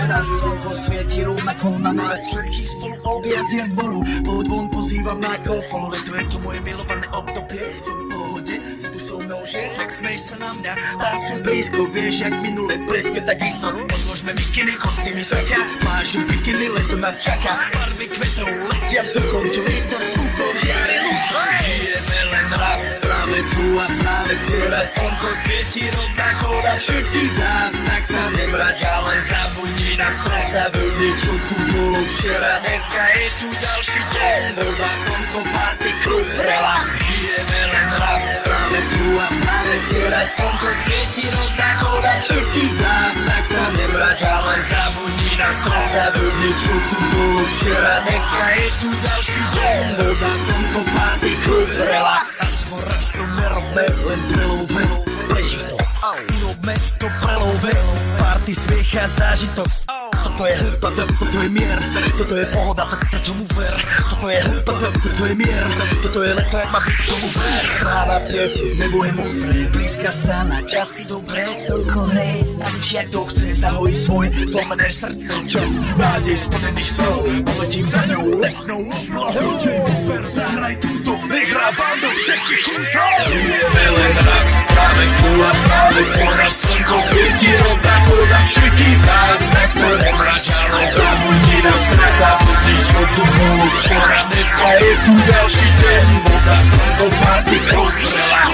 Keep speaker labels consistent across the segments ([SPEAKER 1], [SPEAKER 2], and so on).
[SPEAKER 1] Teraz slnko svieti rovnako na nás, všetky spolu odjazd jak boru. Poď von, pozývam na kofol, to je to moje milované obdobie. Som v pohode, si tu so mnou, že? Tak smej sa na mňa, tancuj blízko, vieš jak minule, presne tak isto. Odložme mikiny, kostýmy srka, pláži bikiny, leto nás čaká. Barvy kvetov letia vzduchom, čo vietor z úkol žiari lúčom. Žijeme len raz, práve tu a práve teraz. Slnko svieti rovnako na všetkých z nás, tak sa nebrať, ale zabudni na stres a vrni, čo tu bolo včera. Dneska je tu ďalší deň, dodá slnko, party, klub, relax. Žijeme len raz, práve tu a práve teraz. Slnko svieti rovnako na všetkých z nás, tak sa nebrať, ale zabudni na stres a vrni, čo tu bolo včera. Dneska je tu ďalší deň, dodá slnko, party, klub, relax. Aspoň raz to nerobme, len prelove, preži to, urobme to prelove. Party, smiech a zážitok. Toto je hĺba, toto je mier, toto je pohoda, tak tomu ver. Toto je hĺba, toto je mier, toto je leto, jak má byť, tomu ver. Rána piesň, nebo je múdre, blízka sa na časy dobré. Slnko hrej, na duši jak to chce, zahojí svoj zlomené srdce. Čas nádej spodených snov, poletím za ňou letnou oblohou. J-Popper, zahraj túto, nech hrá bando všetkých kútov. Žijeme len raz, práve tu a práve teraz. Slnko svieti rovnako na všetkých z nás, tak sa nebrať, ale zabudni na stres, zabudni, čo tu bolo včera. Dneska je tu ďalší deň, voda, slnko, party, klub, relax.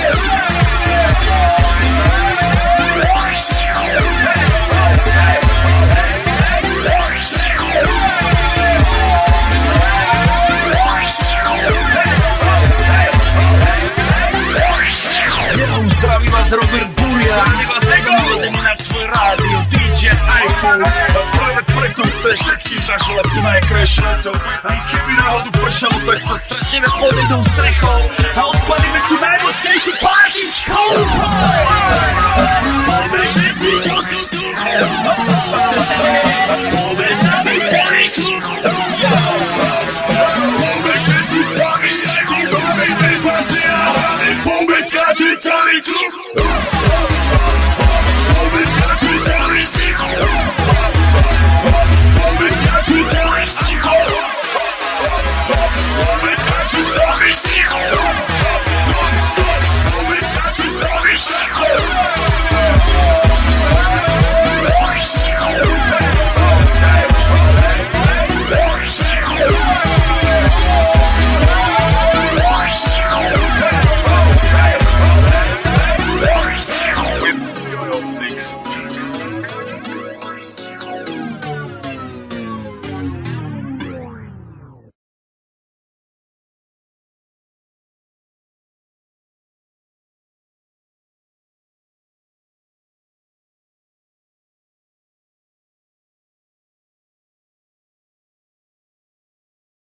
[SPEAKER 1] Zdraví vás Robert Buria, zdraví vás Ego, vedem na tvoj rádio, DJ iPhone. Práve preto chceš všetkých zaželať to najkrajšie leto. Aj keby náhodu pršalo, tak sa stretneme pod jednou strechou a odpalíme tu najmocnejšiu party s Coldplay. Poďme všetci, čo sú tu.